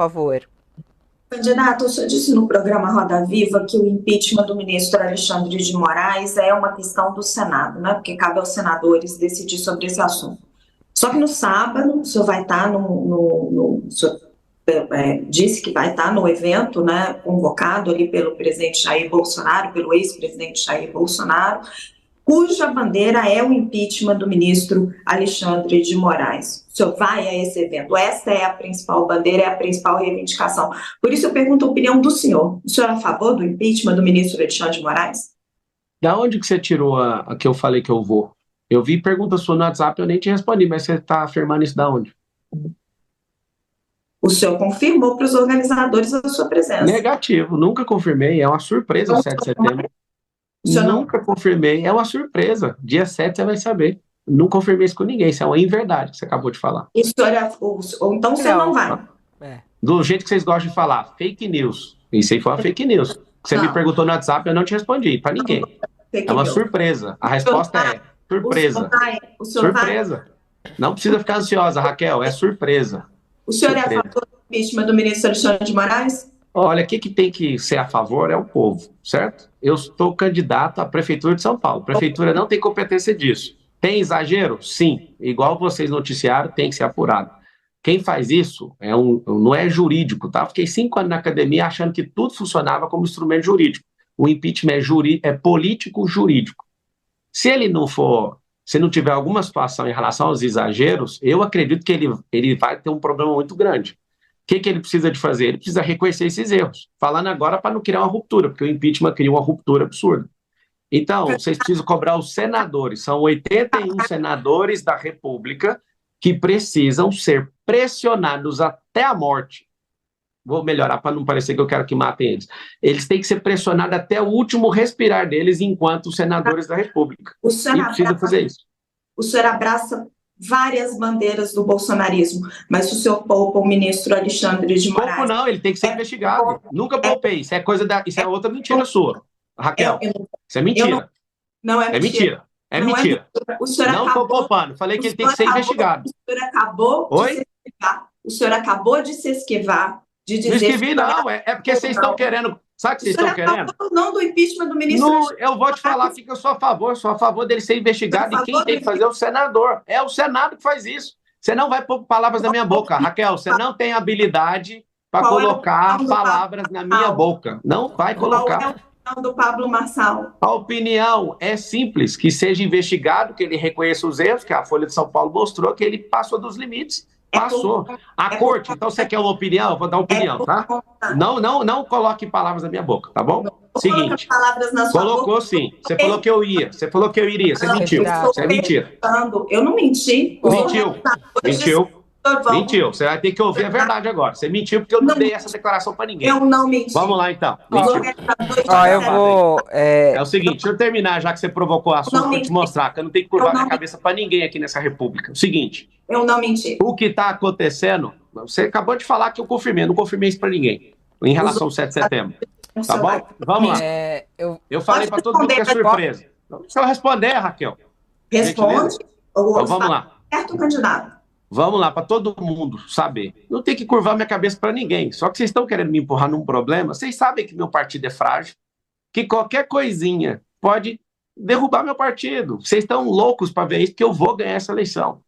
favor. Candidato, o senhor disse no programa Roda Viva que o impeachment do ministro Alexandre de Moraes é uma questão do Senado, né? Porque cabe aos senadores decidir sobre esse assunto. Só que no sábado, o senhor vai estar o senhor, disse que vai estar no evento, né, convocado ali pelo presidente Jair Bolsonaro, pelo ex-presidente Jair Bolsonaro, cuja bandeira é o impeachment do ministro Alexandre de Moraes. O senhor vai a esse evento? Essa é a principal bandeira, é a principal reivindicação. Por isso eu pergunto a opinião do senhor. O senhor é a favor do impeachment do ministro Alexandre de Moraes? Da onde que você tirou a que eu falei que eu vou? Eu vi pergunta sua no WhatsApp, eu nem te respondi, mas você está afirmando isso da onde? O senhor confirmou para os organizadores a sua presença. Negativo, nunca confirmei, é uma surpresa o 7 de setembro. Nunca confirmei, é uma surpresa. Dia 7 você vai saber. Não confirmei isso com ninguém, isso é uma inverdade que você acabou de falar. Ou então você não vai. Do jeito que vocês gostam de falar, fake news. Isso aí foi uma fake news. Você me perguntou no WhatsApp, eu não te respondi, para ninguém. É uma surpresa. A resposta é surpresa. Surpresa. Não precisa ficar ansiosa, Raquel, é surpresa. O senhor é a favor do impeachment do ministro Alexandre de Moraes? Olha, o que tem que ser a favor é o povo, certo? Eu estou candidato à Prefeitura de São Paulo. A Prefeitura não tem competência disso. Tem exagero? Sim. Igual vocês noticiaram, tem que ser apurado. Quem faz isso não é jurídico, tá? Fiquei 5 anos na academia achando que tudo funcionava como instrumento jurídico. O impeachment é político-jurídico. Se não tiver alguma situação em relação aos exageros, eu acredito que ele vai ter um problema muito grande. O que ele precisa de fazer? Ele precisa reconhecer esses erros. Falando agora para não criar uma ruptura, porque o impeachment cria uma ruptura absurda. Então, vocês precisam cobrar os senadores. São 81 senadores da República que precisam ser pressionados até a morte. Vou melhorar para não parecer que eu quero que matem eles. Eles têm que ser pressionados até o último respirar deles enquanto senadores da República. E precisa fazer isso. O senhor abraça várias bandeiras do bolsonarismo, mas o senhor poupa o ministro Alexandre de Moraes. Pouco não, ele tem que ser investigado. Nunca poupei. Isso é outra mentira sua. Raquel, isso é mentira. Não é mentira. É mentira. Não estou poupando. Falei que ele tem que ser investigado. O senhor acabou de se esquivar de dizer... Não esquivi, não. É porque vocês estão querendo... Sabe o que vocês estão querendo? Não do impeachment do ministro... Eu vou te falar que eu sou a favor. Sou a favor dele ser investigado. E quem tem que fazer é o senador. É o Senado que faz isso. Você não vai pôr palavras na minha boca. Raquel, você não tem habilidade para colocar palavras na minha boca. Não vai colocar. Do Pablo Marçal. A opinião é simples, que seja investigado, que ele reconheça os erros, que a Folha de São Paulo mostrou que ele passou dos limites. Passou. A corte, então você quer uma opinião? Eu vou dar opinião, tá? Não coloque palavras na minha boca, tá bom? Seguinte, colocou sim. Você falou que eu ia. Você falou que eu iria. Você mentiu. Isso é mentira. Eu não menti. Mentiu. Você vai ter que ouvir a verdade agora. Você mentiu porque eu não dei essa declaração para ninguém. Eu não menti. Vamos lá, então. Mentiu. É o seguinte, deixa eu terminar, já que você provocou o assunto, para te mostrar que eu não tenho que curvar minha cabeça para ninguém aqui nessa república. O seguinte. Eu não menti. O que está acontecendo, você acabou de falar que eu confirmei. Eu não confirmei isso para ninguém. Em relação ao 7 de setembro. Tá bom? Vamos lá. Eu falei para todo mundo que é surpresa. Deixa eu responder, Raquel. Responde. Então vamos lá. Certo, candidato. Vamos lá, para todo mundo saber. Não tem que curvar minha cabeça para ninguém. Só que vocês estão querendo me empurrar num problema. Vocês sabem que meu partido é frágil, que qualquer coisinha pode derrubar meu partido. Vocês estão loucos para ver isso, que eu vou ganhar essa eleição.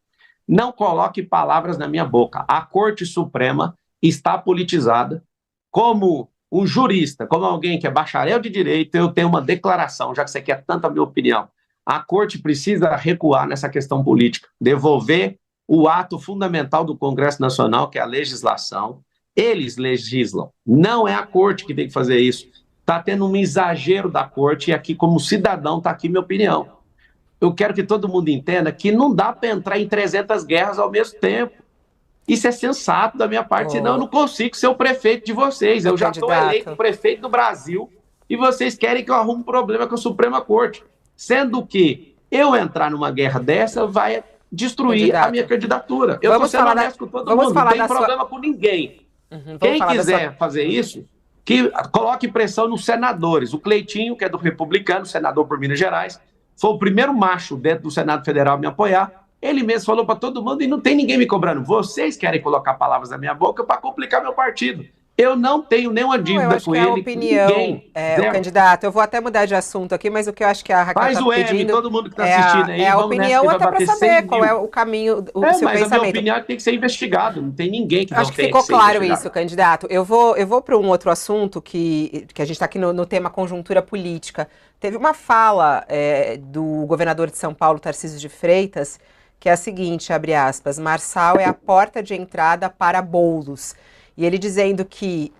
Não coloque palavras na minha boca. A Corte Suprema está politizada. Como um jurista, como alguém que é bacharel de direito, eu tenho uma declaração, já que você quer tanto a minha opinião. A Corte precisa recuar nessa questão política, devolver o ato fundamental do Congresso Nacional, que é a legislação. Eles legislam. Não é a Corte que tem que fazer isso. Está tendo um exagero da Corte e aqui, como cidadão, está aqui minha opinião. Eu quero que todo mundo entenda que não dá para entrar em 300 guerras ao mesmo tempo. Isso é sensato da minha parte, senão eu não consigo ser o prefeito de vocês. Eu já estou eleito prefeito do Brasil e vocês querem que eu arrume um problema com a Suprema Corte. Sendo que eu entrar numa guerra dessa vai destruir a minha candidatura. Eu estou sendo honesto com todo mundo, não tem problema com ninguém. Quem quiser fazer isso, que coloque pressão nos senadores. O Cleitinho, que é do Republicano, senador por Minas Gerais, foi o primeiro macho dentro do Senado Federal a me apoiar. Ele mesmo falou para todo mundo e não tem ninguém me cobrando. Vocês querem colocar palavras na minha boca para complicar meu partido. Eu não tenho nenhuma Eu dívida acho com que é a ele, com opinião, ninguém. o Zero. candidato, eu vou até mudar de assunto aqui, mas o que eu acho que a Raquel Faz está o M, pedindo todo mundo que está é assistindo é aí, a vamos nessa opinião, que vai até para bater saber 100 qual é mil. o caminho, o seu Mas a minha pensamento. opinião tem que ser investigado. Não tem ninguém que Acho não que tenha que ficou ser claro investigado. isso, candidato. Eu vou para um outro assunto que a gente está aqui no tema conjuntura política. Teve uma fala do governador de São Paulo, Tarcísio de Freitas, que é a seguinte, abre aspas, Marçal é a porta de entrada para bolos. E ele dizendo que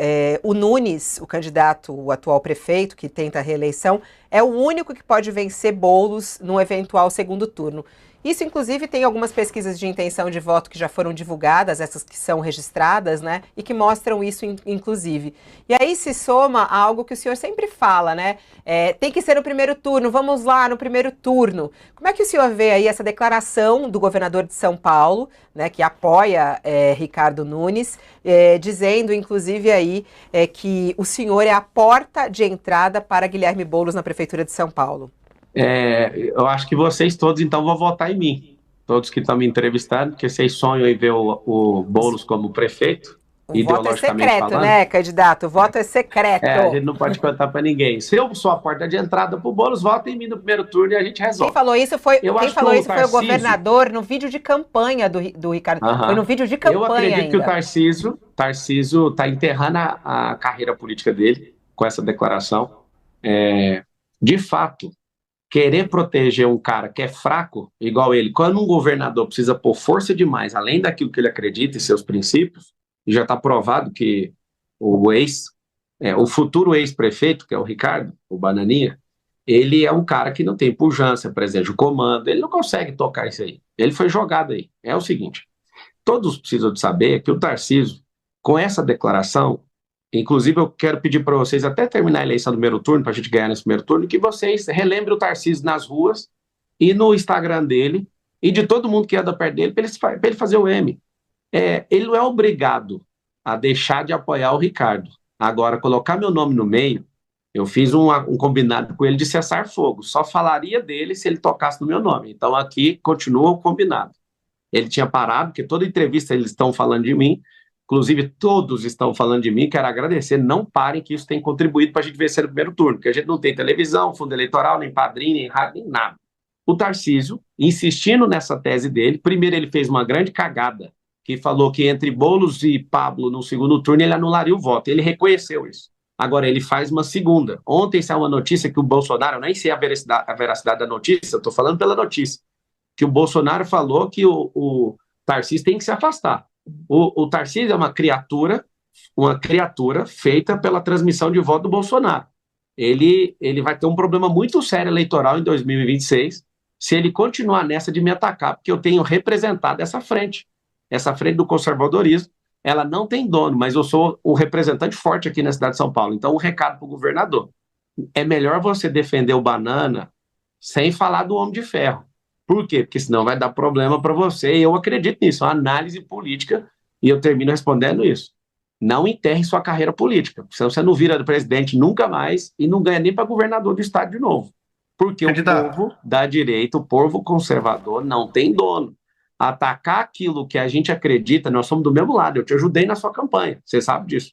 o Nunes, o candidato, o atual prefeito, que tenta a reeleição, é o único que pode vencer Boulos no eventual segundo turno. Isso, inclusive, tem algumas pesquisas de intenção de voto que já foram divulgadas, essas que são registradas, né? E que mostram isso, inclusive. E aí se soma a algo que o senhor sempre fala, né? Tem que ser no primeiro turno, vamos lá no primeiro turno. Como é que o senhor vê aí essa declaração do governador de São Paulo, né? Que apoia Ricardo Nunes, dizendo, inclusive, aí que o senhor é a porta de entrada para Guilherme Boulos na Prefeitura de São Paulo? Eu acho que vocês todos, então, vão votar em mim. Todos que estão me entrevistando, porque vocês sonham em ver o Boulos como prefeito, O voto é ideologicamente secreto, falando. né, candidato? O voto é A secreto. gente não pode contar para ninguém. Se eu sou a porta de entrada para o Boulos, vota em mim no primeiro turno e a gente Quem resolve. falou isso foi, Eu quem acho que falou o isso foi o Tarcísio. governador no vídeo de campanha do Ricardo. Foi no vídeo de Eu campanha acredito que o ainda. Tarcísio está enterrando a carreira política dele com essa declaração. De fato, querer proteger um cara que é fraco, igual ele, quando um governador precisa pôr força demais, além daquilo que ele acredita e seus princípios, e já está provado que o futuro ex-prefeito, que é o Ricardo, o Bananinha, ele é um cara que não tem pujança, presente o comando, ele não consegue tocar isso aí. Ele foi jogado aí. É o seguinte, todos precisam de saber que o Tarcísio, com essa declaração, inclusive eu quero pedir para vocês, até terminar a eleição do primeiro turno, para a gente ganhar nesse primeiro turno, que vocês relembrem o Tarcísio nas ruas e no Instagram dele e de todo mundo que anda perto dele, para ele fazer o M. Ele não é obrigado a deixar de apoiar o Ricardo. Agora, colocar meu nome no meio, eu fiz um combinado com ele de cessar fogo. Só falaria dele se ele tocasse no meu nome. Então, aqui continua o combinado. Ele tinha parado, porque toda entrevista eles estão falando de mim, inclusive todos estão falando de mim, quero agradecer, não parem que isso tem contribuído para a gente vencer no primeiro turno, porque a gente não tem televisão, fundo eleitoral, nem padrinho, nem rádio, nem nada. O Tarcísio, insistindo nessa tese dele, primeiro ele fez uma grande cagada, que falou que entre Boulos e Pablo no segundo turno ele anularia o voto, ele reconheceu isso. Agora ele faz uma segunda. Ontem saiu uma notícia que o Bolsonaro, eu nem sei a veracidade da notícia, eu estou falando pela notícia, que o Bolsonaro falou que o Tarcísio tem que se afastar. O Tarcísio é uma criatura feita pela transmissão de voto do Bolsonaro. Ele vai ter um problema muito sério eleitoral em 2026 se ele continuar nessa de me atacar, porque eu tenho representado essa frente do conservadorismo. Ela não tem dono, mas eu sou o representante forte aqui na cidade de São Paulo. Então, um recado para o governador. É melhor você defender o Banana sem falar do Homem de Ferro. Por quê? Porque senão vai dar problema para você, e eu acredito nisso, uma análise política, e eu termino respondendo isso. Não enterre sua carreira política, senão você não vira presidente nunca mais e não ganha nem para governador do estado de novo. Porque candidato, o povo da direita, o povo conservador não tem dono. Atacar aquilo que a gente acredita, nós somos do mesmo lado, eu te ajudei na sua campanha, você sabe disso.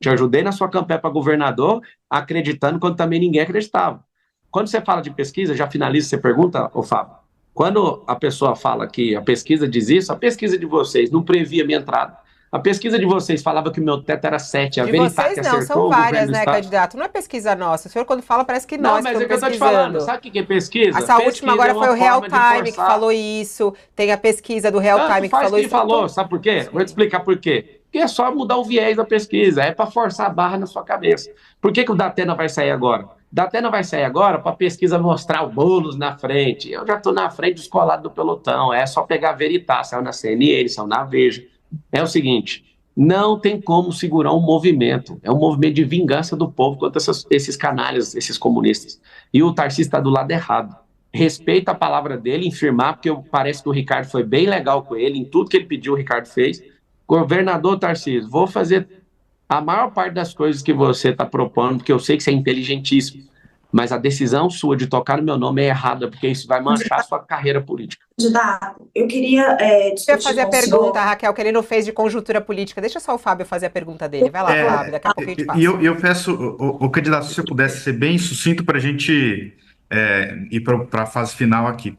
Te ajudei na sua campanha para governador, acreditando quando também ninguém acreditava. Quando você fala de pesquisa, já finaliza, você pergunta, ô Fábio, quando a pessoa fala que a pesquisa diz isso, a pesquisa de vocês não previa minha entrada. A pesquisa de vocês falava que o meu teto era 7. A De Veritá que vocês não, acertou, são várias, né, estado. candidato? Não é pesquisa nossa. O senhor, quando fala, parece que nós Não, mas é que eu estamos tô te falando. pesquisando. Sabe o que é pesquisa? Essa última Pesquisa agora é uma foi o Real forma de Time que forçar. falou isso. Tem a pesquisa do Real Tanto Time que faz falou quem isso. falou, sabe por quê? Sim. Vou te explicar por quê. Porque é só mudar o viés da pesquisa, é para forçar a barra na sua cabeça. Por que o Datena vai sair agora? Datena vai sair agora para a pesquisa mostrar o Boulos na frente. Eu já estou na frente dos colados do pelotão, é só pegar a Veritá, saiu na CNN, saiu na Veja. É o seguinte, não tem como segurar um movimento, é um movimento de vingança do povo contra esses canalhas, esses comunistas. E o Tarcísio está do lado errado. Respeita a palavra dele em firmar, porque parece que o Ricardo foi bem legal com ele, em tudo que ele pediu o Ricardo fez. Governador Tarcísio, vou fazer a maior parte das coisas que você está propondo, porque eu sei que você é inteligentíssimo. Mas a decisão sua de tocar no meu nome é errada, porque isso vai manchar a sua carreira política. Candidato, eu queria Eu ia discutir fazer a com o pergunta, senhor. Raquel, que ele não fez de conjuntura política. Deixa só o Fábio fazer a pergunta dele. Vai lá, Fábio, daqui a pouco a gente E passa. eu peço, o candidato, se eu pudesse ser bem sucinto para a gente ir para a fase final aqui.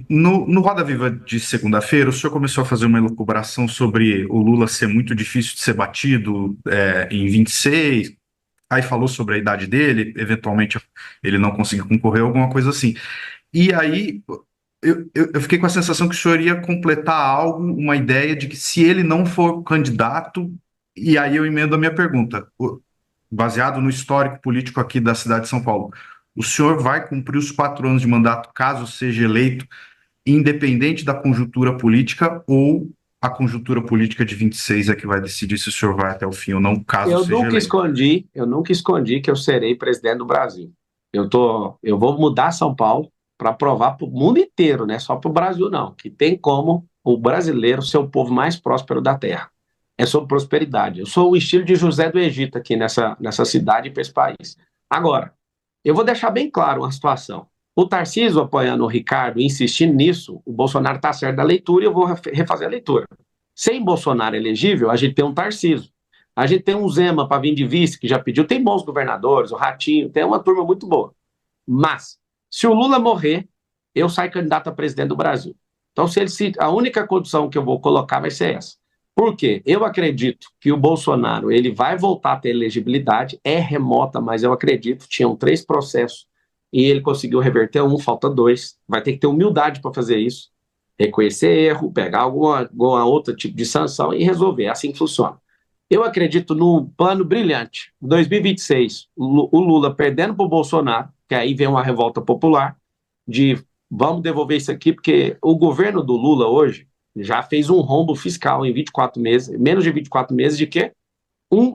No Roda Viva de segunda-feira, o senhor começou a fazer uma elucubração sobre o Lula ser muito difícil de ser batido em 26, aí falou sobre a idade dele, eventualmente ele não conseguiu concorrer, alguma coisa assim. E aí eu fiquei com a sensação que o senhor ia completar algo, uma ideia de que se ele não for candidato, e aí eu emendo a minha pergunta, baseado no histórico político aqui da cidade de São Paulo, o senhor vai cumprir os 4 anos de mandato caso seja eleito, independente da conjuntura política, ou a conjuntura política de 26 é que vai decidir se o senhor vai até o fim ou não, caso seja eleito? Eu nunca escondi que eu serei presidente do Brasil. Eu vou mudar São Paulo para provar para o mundo inteiro, não é só para o Brasil não, que tem como o brasileiro ser o povo mais próspero da terra. É sobre prosperidade. Eu sou o estilo de José do Egito aqui nessa cidade e para esse país. Agora, eu vou deixar bem claro uma situação. O Tarcísio apoiando o Ricardo, insistindo nisso, o Bolsonaro está certo da leitura e eu vou refazer a leitura. Sem Bolsonaro elegível, a gente tem um Tarcísio. A gente tem um Zema para vir de vice, que já pediu, tem bons governadores, o Ratinho, tem uma turma muito boa. Mas, se o Lula morrer, eu saio candidato a presidente do Brasil. Então, a única condição que eu vou colocar vai ser essa. Por quê? Eu acredito que o Bolsonaro ele vai voltar a ter elegibilidade, é remota, mas eu acredito, tinham 3 processos e ele conseguiu reverter 1, falta 2. Vai ter que ter humildade para fazer isso, reconhecer erro, pegar alguma outro tipo de sanção e resolver. É assim que funciona. Eu acredito num plano brilhante. Em 2026, o Lula perdendo para o Bolsonaro, que aí vem uma revolta popular, de vamos devolver isso aqui, porque o governo do Lula hoje já fez um rombo fiscal em 24 meses, menos de 24 meses, de quê?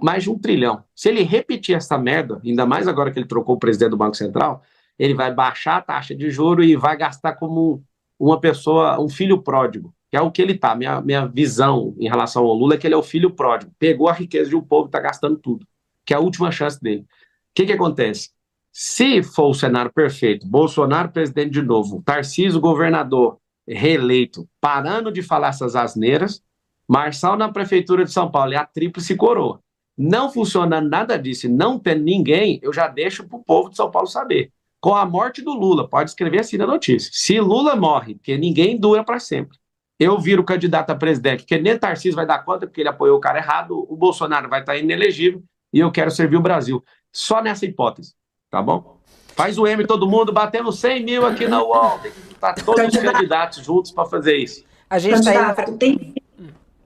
Mais de 1 trilhão. Se ele repetir essa merda, ainda mais agora que ele trocou o presidente do Banco Central, ele vai baixar a taxa de juros e vai gastar como uma pessoa, um filho pródigo, que é o que ele tá. Minha visão em relação ao Lula é que ele é o filho pródigo. Pegou a riqueza de um povo e está gastando tudo, que é a última chance dele. O que acontece? Se for o cenário perfeito, Bolsonaro presidente de novo, Tarcísio governador, reeleito, parando de falar essas asneiras, Marçal na prefeitura de São Paulo e a tríplice coroa. Não funcionando nada disso, não tendo ninguém, eu já deixo para o povo de São Paulo saber. Com a morte do Lula, pode escrever assim na notícia. Se Lula morre, porque ninguém dura para sempre, eu viro candidato a presidente, porque nem Tarcísio vai dar conta, porque ele apoiou o cara errado, o Bolsonaro vai estar inelegível e eu quero servir o Brasil. Só nessa hipótese, tá bom? Faz o M todo mundo, batendo 100 mil aqui na UOL. Tem que juntar todos os candidatos juntos para fazer isso. A gente está indo pra... Tem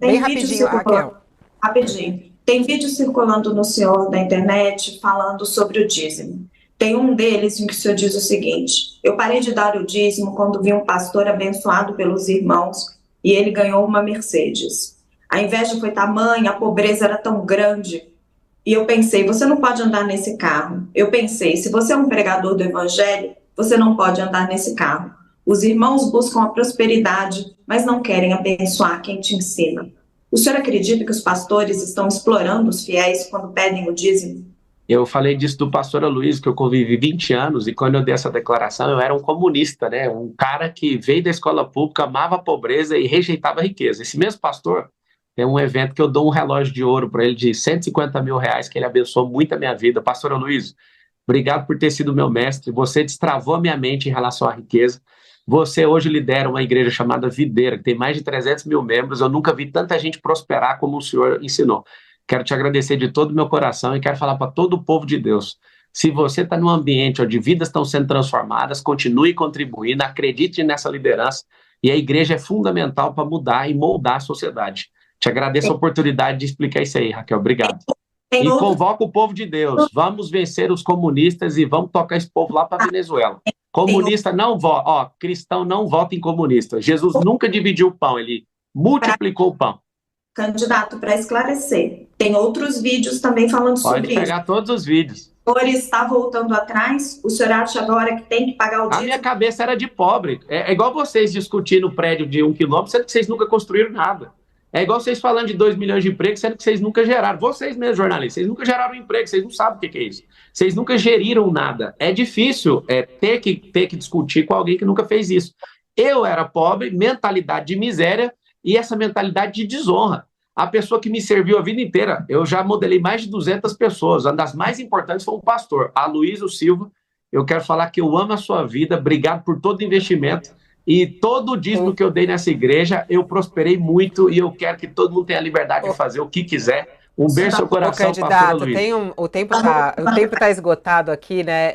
Bem rapidinho, Raquel. Rapidinho. Tem vídeo circulando no senhor da internet falando sobre o dízimo. Tem um deles em que o senhor diz o seguinte: eu parei de dar o dízimo quando vi um pastor abençoado pelos irmãos e ele ganhou uma Mercedes. A inveja foi tamanha, a pobreza era tão grande. E eu pensei, você não pode andar nesse carro. Eu pensei, se você é um pregador do evangelho, você não pode andar nesse carro. Os irmãos buscam a prosperidade, mas não querem abençoar quem te ensina. O senhor acredita que os pastores estão explorando os fiéis quando pedem o dízimo? Eu falei disso do pastor Aloysio, que eu convivi 20 anos, e quando eu dei essa declaração, eu era um comunista, né? Um cara que veio da escola pública, amava a pobreza e rejeitava a riqueza. Esse mesmo pastor tem um evento que eu dou um relógio de ouro para ele de 150 mil reais, que ele abençoou muito a minha vida. Pastor Aloysio, obrigado por ter sido meu mestre. Você destravou a minha mente em relação à riqueza. Você hoje lidera uma igreja chamada Videira, que tem mais de 300 mil membros. Eu nunca vi tanta gente prosperar como o senhor ensinou. Quero te agradecer de todo o meu coração e quero falar para todo o povo de Deus. Se você está num ambiente onde vidas estão sendo transformadas, continue contribuindo, acredite nessa liderança. E a igreja é fundamental para mudar e moldar a sociedade. Te agradeço a oportunidade de explicar isso aí, Raquel. Obrigado. E convoco o povo de Deus. Vamos vencer os comunistas e vamos tocar esse povo lá para a Venezuela. Comunista não vota. Cristão não vota em comunista. Jesus nunca dividiu o pão, ele multiplicou o pão. Candidato, para esclarecer, tem outros vídeos também falando sobre isso. Pode pegar todos os vídeos. O senhor está voltando atrás? O senhor acha agora que tem que pagar o dízimo? A minha cabeça era de pobre. É igual vocês discutindo o prédio de 1 quilômetro, sendo que vocês nunca construíram nada. É igual vocês falando de 2 milhões de empregos, sendo que vocês nunca geraram. Vocês mesmos, jornalistas, vocês nunca geraram emprego, vocês não sabem o que é isso. Vocês nunca geriram nada. É difícil ter que discutir com alguém que nunca fez isso. Eu era pobre, mentalidade de miséria e essa mentalidade de desonra. A pessoa que me serviu a vida inteira, eu já modelei mais de 200 pessoas. Uma das mais importantes foi um pastor, Aloysio Silva. Eu quero falar que eu amo a sua vida, obrigado por todo o investimento. E todo o dízimo que eu dei nessa igreja, eu prosperei muito e eu quero que todo mundo tenha a liberdade de fazer o que quiser. Um beijo no seu coração, candidato, o tempo tá esgotado aqui, né?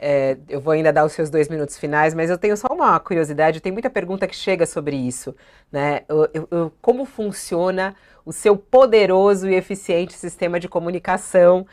Eu vou ainda dar os seus 2 minutos finais, mas eu tenho só uma curiosidade, tem muita pergunta que chega sobre isso, né? Como funciona o seu poderoso e eficiente sistema de comunicação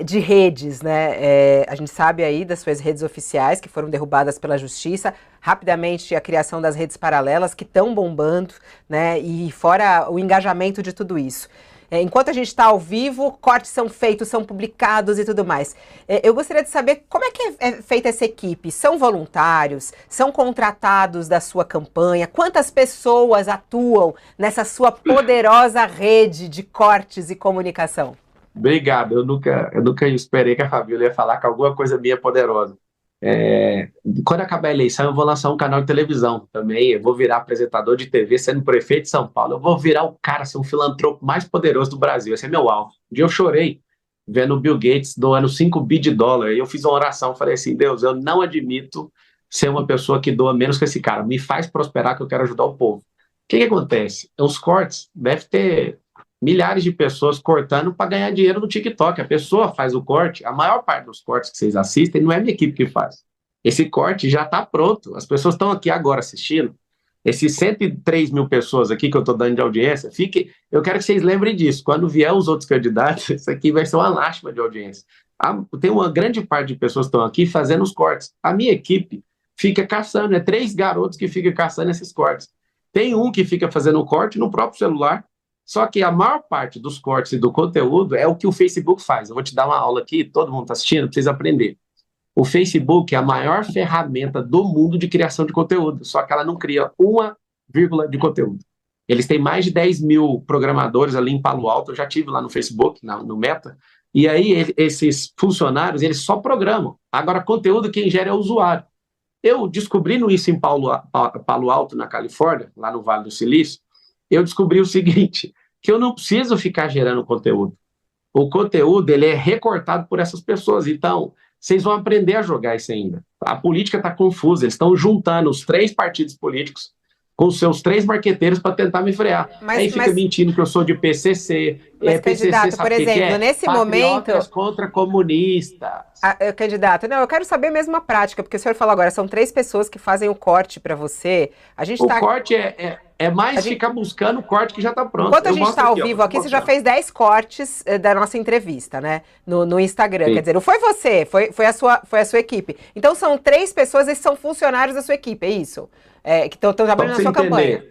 de redes, né? A gente sabe aí das suas redes oficiais que foram derrubadas pela justiça, rapidamente a criação das redes paralelas que estão bombando, né? E fora o engajamento de tudo isso. Enquanto a gente está ao vivo, cortes são feitos, são publicados e tudo mais. Eu gostaria de saber como é que é feita essa equipe. São voluntários? São contratados da sua campanha? Quantas pessoas atuam nessa sua poderosa rede de cortes e comunicação? Obrigado. Eu nunca esperei que a Fabíola ia falar que alguma coisa minha é poderosa. Quando acabar a eleição, eu vou lançar um canal de televisão também. Eu vou virar apresentador de TV, sendo prefeito de São Paulo. Eu vou virar o cara, ser um filantropo mais poderoso do Brasil. Esse é meu alvo. Um dia eu chorei vendo o Bill Gates doando 5 bi de dólar. E eu fiz uma oração, falei assim: Deus, eu não admito ser uma pessoa que doa menos que esse cara. Me faz prosperar, que eu quero ajudar o povo. O que acontece? Os cortes, deve ter milhares de pessoas cortando para ganhar dinheiro no TikTok. A pessoa faz o corte, a maior parte dos cortes que vocês assistem não é a minha equipe que faz. Esse corte já está pronto. As pessoas estão aqui agora assistindo. Esses 103 mil pessoas aqui que eu estou dando de audiência, eu quero que vocês lembrem disso. Quando vier os outros candidatos, isso aqui vai ser uma lástima de audiência. Tem uma grande parte de pessoas que estão aqui fazendo os cortes. A minha equipe fica caçando, 3 garotos que ficam caçando esses cortes. Tem um que fica fazendo o corte no próprio celular. Só que a maior parte dos cortes e do conteúdo é o que o Facebook faz. Eu vou te dar uma aula aqui, todo mundo está assistindo, precisa aprender. O Facebook é a maior ferramenta do mundo de criação de conteúdo, só que ela não cria uma vírgula de conteúdo. Eles têm mais de 10 mil programadores ali em Palo Alto, eu já tive lá no Facebook, no Meta, e aí esses funcionários, eles só programam. Agora, conteúdo quem gera é o usuário. Eu descobrindo isso em Palo Alto, na Califórnia, lá no Vale do Silício, eu descobri o seguinte, que eu não preciso ficar gerando conteúdo. O conteúdo, ele é recortado por essas pessoas. Então, vocês vão aprender a jogar isso ainda. A política está confusa, eles estão juntando os 3 partidos políticos com os seus 3 marqueteiros para tentar me frear. Aí fica mentindo que eu sou de PCC. Mas, candidato, por exemplo, nesse momento... contra comunistas. Candidato, não, eu quero saber mesmo a prática, porque o senhor falou agora, são 3 pessoas que fazem o corte para você. O corte é mais ficar buscando o corte que já está pronto. Enquanto a gente está ao vivo aqui, você já fez 10 cortes da nossa entrevista, né? No Instagram. Sim. Quer dizer, não foi você, foi a sua equipe. Então são 3 pessoas, esses são funcionários da sua equipe, é isso? Que estão trabalhando na sua campanha.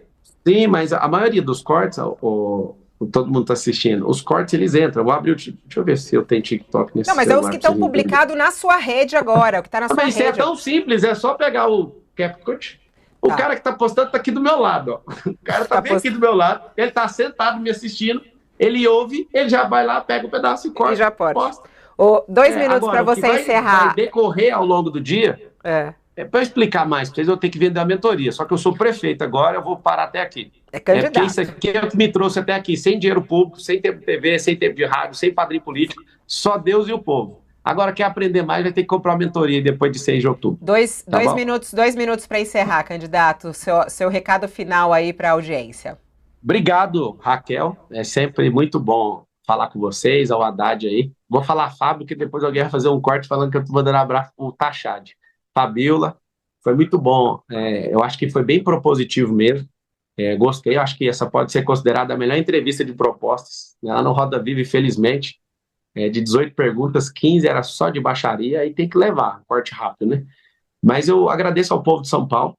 Sim, mas a maioria dos cortes, todo mundo está assistindo, os cortes eles entram. Eu vou abrir deixa eu ver se eu tenho TikTok nesse celular. Não, mas é os que estão publicados na sua rede agora, o que está na sua rede. Mas é tão simples, é só pegar o CapCut. O cara que está postando está aqui do meu lado, ó. O cara está bem aqui do meu lado, ele está sentado me assistindo, ele ouve, ele já vai lá, pega o pedaço e corta. E já posta. 2 minutos para você encerrar. Vai decorrer ao longo do dia. Para eu explicar mais para vocês, eu tenho que vender a mentoria. Só que eu sou prefeito agora, eu vou parar até aqui. Candidato. Porque isso aqui é o que me trouxe até aqui, sem dinheiro público, sem tempo de TV, sem tempo de rádio, sem padrinho político, só Deus e o povo. Agora, quer aprender mais, vai ter que comprar uma mentoria depois de 6 de outubro. 2 minutos para encerrar, candidato. Seu recado final aí para a audiência. Obrigado, Raquel. É sempre muito bom falar com vocês, ao Haddad aí. Vou falar Fábio, que depois alguém vai fazer um corte falando que eu estou mandando abraço pro Tachad. Fabíola, foi muito bom. Eu acho que foi bem propositivo mesmo. Gostei, acho que essa pode ser considerada a melhor entrevista de propostas. Lá no Roda Viva, infelizmente. De 18 perguntas, 15 era só de baixaria, aí tem que levar, corte rápido, né? Mas eu agradeço ao povo de São Paulo.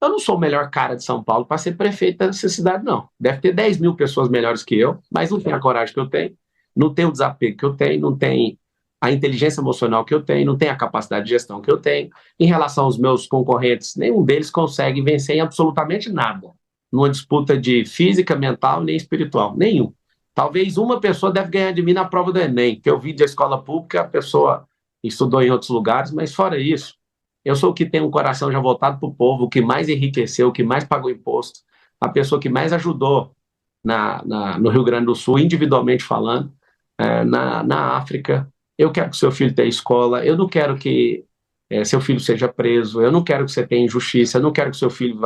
Eu não sou o melhor cara de São Paulo para ser prefeito dessa cidade, não. Deve ter 10 mil pessoas melhores que eu, mas não tem a coragem que eu tenho, não tem o desapego que eu tenho, não tem a inteligência emocional que eu tenho, não tem a capacidade de gestão que eu tenho. Em relação aos meus concorrentes, nenhum deles consegue vencer em absolutamente nada. numa disputa de física, mental, nem espiritual, nenhum. Talvez uma pessoa deve ganhar de mim na prova do Enem, que eu vim da escola pública, a pessoa estudou em outros lugares, mas fora isso, eu sou o que tem um coração já voltado para o povo, o que mais enriqueceu, o que mais pagou imposto, a pessoa que mais ajudou no Rio Grande do Sul, individualmente falando, na África. Eu quero que seu filho tenha escola, eu não quero que seu filho seja preso, eu não quero que você tenha injustiça, eu não quero que seu filho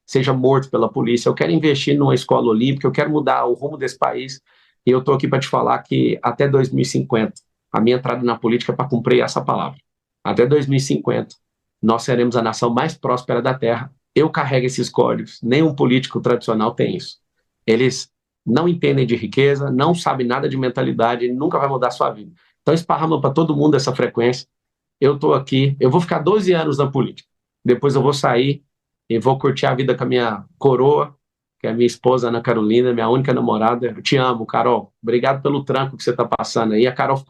seja morto pela polícia, eu quero investir numa escola olímpica, eu quero mudar o rumo desse país, e eu estou aqui para te falar que até 2050, a minha entrada na política é para cumprir essa palavra. Até 2050, nós seremos a nação mais próspera da Terra. Eu carrego esses códigos, nenhum político tradicional tem isso. Eles não entendem de riqueza, não sabem nada de mentalidade, nunca vai mudar a sua vida. Então esparrama para todo mundo essa frequência. Eu estou aqui, eu vou ficar 12 anos na política, depois eu vou sair e vou curtir a vida com a minha coroa, que é a minha esposa Ana Carolina, minha única namorada. Eu te amo, Carol, obrigado pelo tranco que você está passando aí. A Carol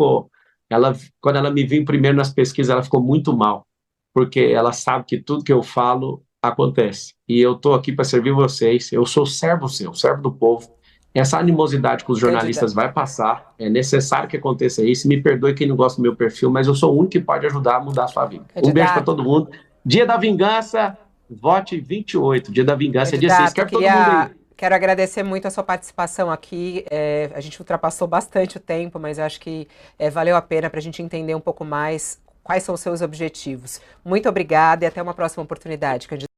quando ela me viu primeiro nas pesquisas, ela ficou muito mal, porque ela sabe que tudo que eu falo acontece, e eu estou aqui para servir vocês, eu sou servo seu, servo do povo. Essa animosidade com os jornalistas vai passar, é necessário que aconteça isso, me perdoe quem não gosta do meu perfil, mas eu sou o único que pode ajudar a mudar a sua vida. Um beijo para todo mundo, dia da vingança, vote 28, dia da vingança, dia 6, quero todo mundo aí. Quero agradecer muito a sua participação aqui, a gente ultrapassou bastante o tempo, mas eu acho que valeu a pena para a gente entender um pouco mais quais são os seus objetivos. Muito obrigada e até uma próxima oportunidade, candidato.